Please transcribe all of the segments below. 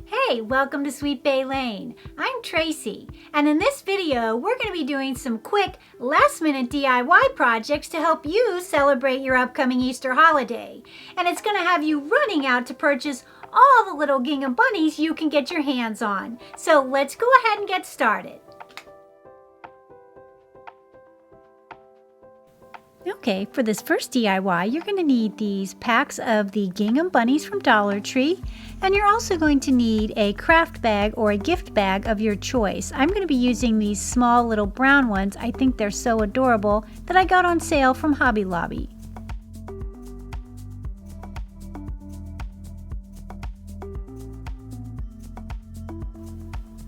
Hey, welcome to Sweet Bay Lane. I'm Tracy, and in this video, we're going to be doing some quick, last-minute DIY projects to help you celebrate your upcoming Easter holiday. And it's going to have you running out to purchase all the little gingham bunnies you can get your hands on. So let's go ahead and get started. Okay, for this first DIY, you're going to need these packs of the gingham bunnies from Dollar Tree, and you're also going to need a craft bag or a gift bag of your choice. I'm going to be using these small little brown ones. I think they're so adorable that I got on sale from Hobby Lobby.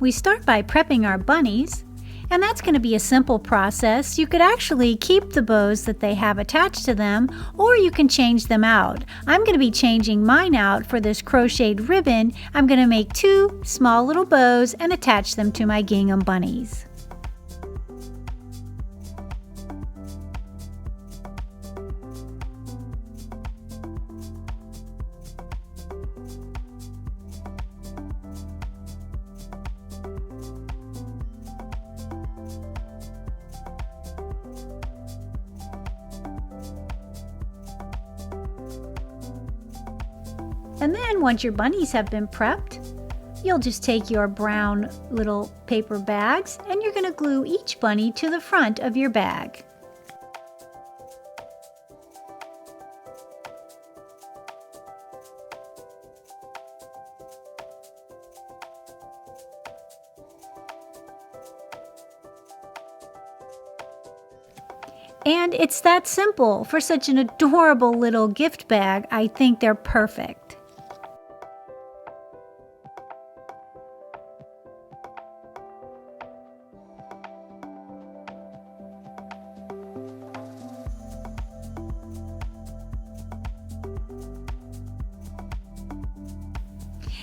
We start by prepping our bunnies. And that's going to be a simple process. You could actually keep the bows that they have attached to them, or you can change them out. I'm going to be changing mine out for this crocheted ribbon. I'm going to make 2 small little bows and attach them to my gingham bunnies. And then once your bunnies have been prepped, you'll just take your brown little paper bags and you're going to glue each bunny to the front of your bag. And it's that simple. For such an adorable little gift bag, I think they're perfect.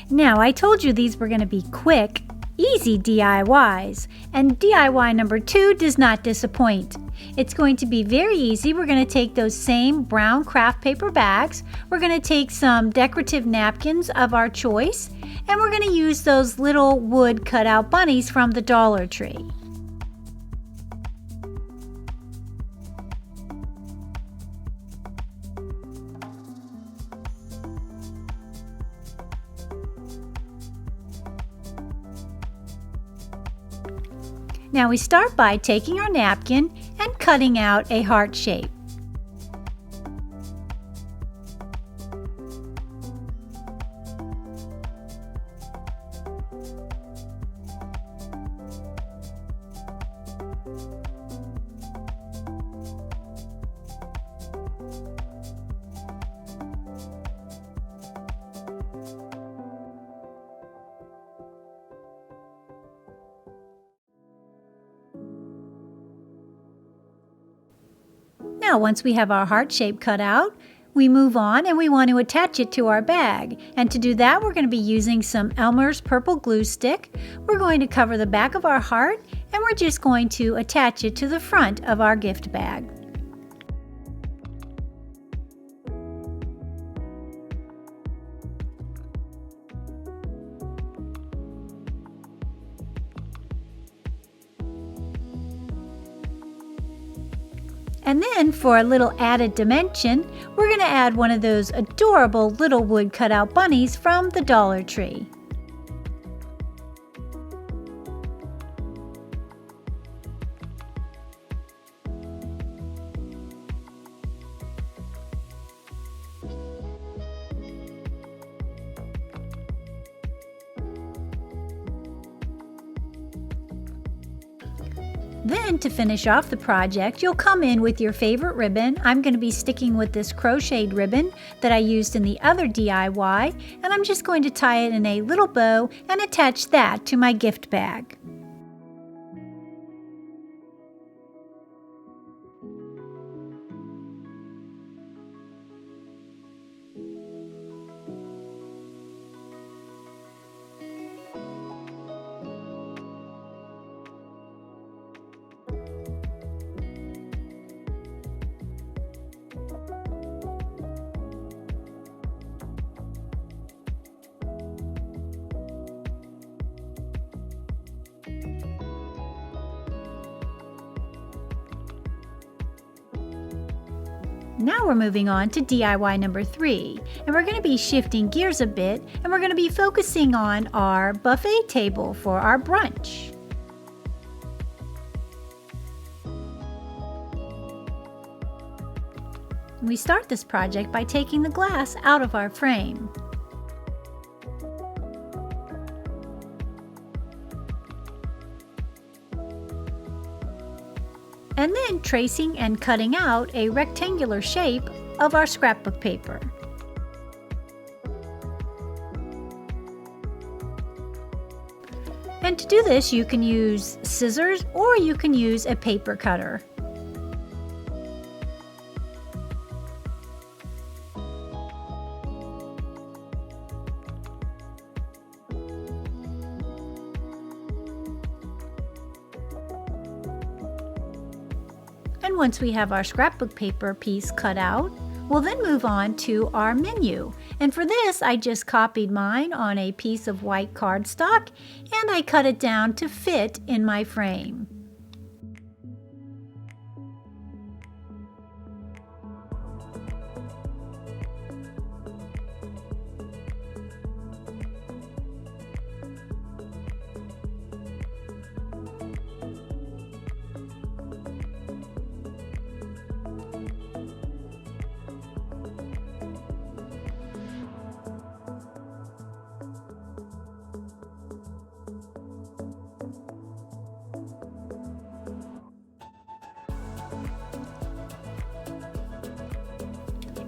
Now, I told you these were going to be quick, easy DIYs, and DIY number 2 does not disappoint. It's going to be very easy. We're going to take those same brown craft paper bags, we're going to take some decorative napkins of our choice, and we're going to use those little wood cutout bunnies from the Dollar Tree. Now we start by taking our napkin and cutting out a heart shape. Now, once we have our heart shape cut out, we move on and we want to attach it to our bag. And to do that, we're going to be using some Elmer's purple glue stick. We're going to cover the back of our heart and we're just going to attach it to the front of our gift bag. And then for a little added dimension, we're going to add one of those adorable little wood cutout bunnies from the Dollar Tree. Then to finish off the project, you'll come in with your favorite ribbon. I'm going to be sticking with this crocheted ribbon that I used in the other DIY, and I'm just going to tie it in a little bow and attach that to my gift bag. Now we're moving on to DIY number 3, and we're going to be shifting gears a bit, and we're going to be focusing on our buffet table for our brunch. We start this project by taking the glass out of our frame. And then tracing and cutting out a rectangular shape of our scrapbook paper. And to do this, you can use scissors or you can use a paper cutter. And once we have our scrapbook paper piece cut out, we'll then move on to our menu. And for this, I just copied mine on a piece of white cardstock and I cut it down to fit in my frame.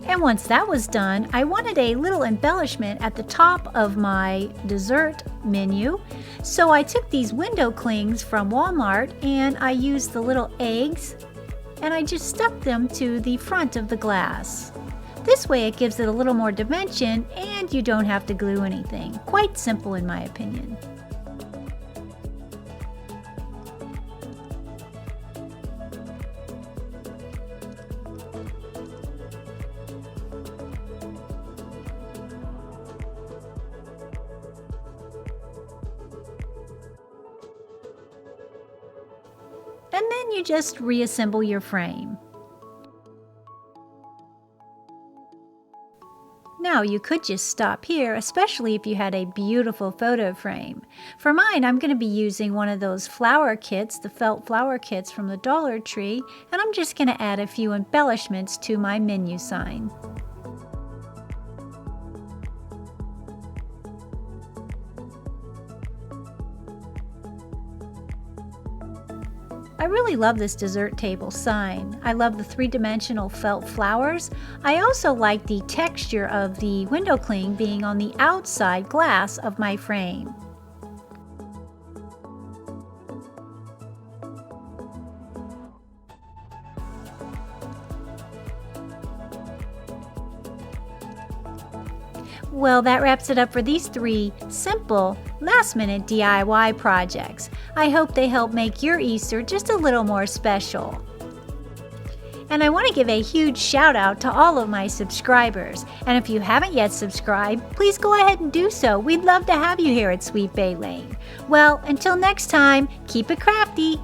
And once that was done, I wanted a little embellishment at the top of my dessert menu. So I took these window clings from Walmart and I used the little eggs and I just stuck them to the front of the glass. This way it gives it a little more dimension and you don't have to glue anything. Quite simple in my opinion. And then you just reassemble your frame. Now you could just stop here, especially if you had a beautiful photo frame. For mine, I'm going to be using one of those flower kits, the felt flower kits from the Dollar Tree, and I'm just going to add a few embellishments to my menu sign. I really love this dessert table sign. I love the three-dimensional felt flowers. I also like the texture of the window cling being on the outside glass of my frame. Well, that wraps it up for these 3 simple, last-minute DIY projects. I hope they help make your Easter just a little more special. And I want to give a huge shout out to all of my subscribers. And if you haven't yet subscribed, please go ahead and do so. We'd love to have you here at Sweet Bay Lane. Well, until next time, keep it crafty.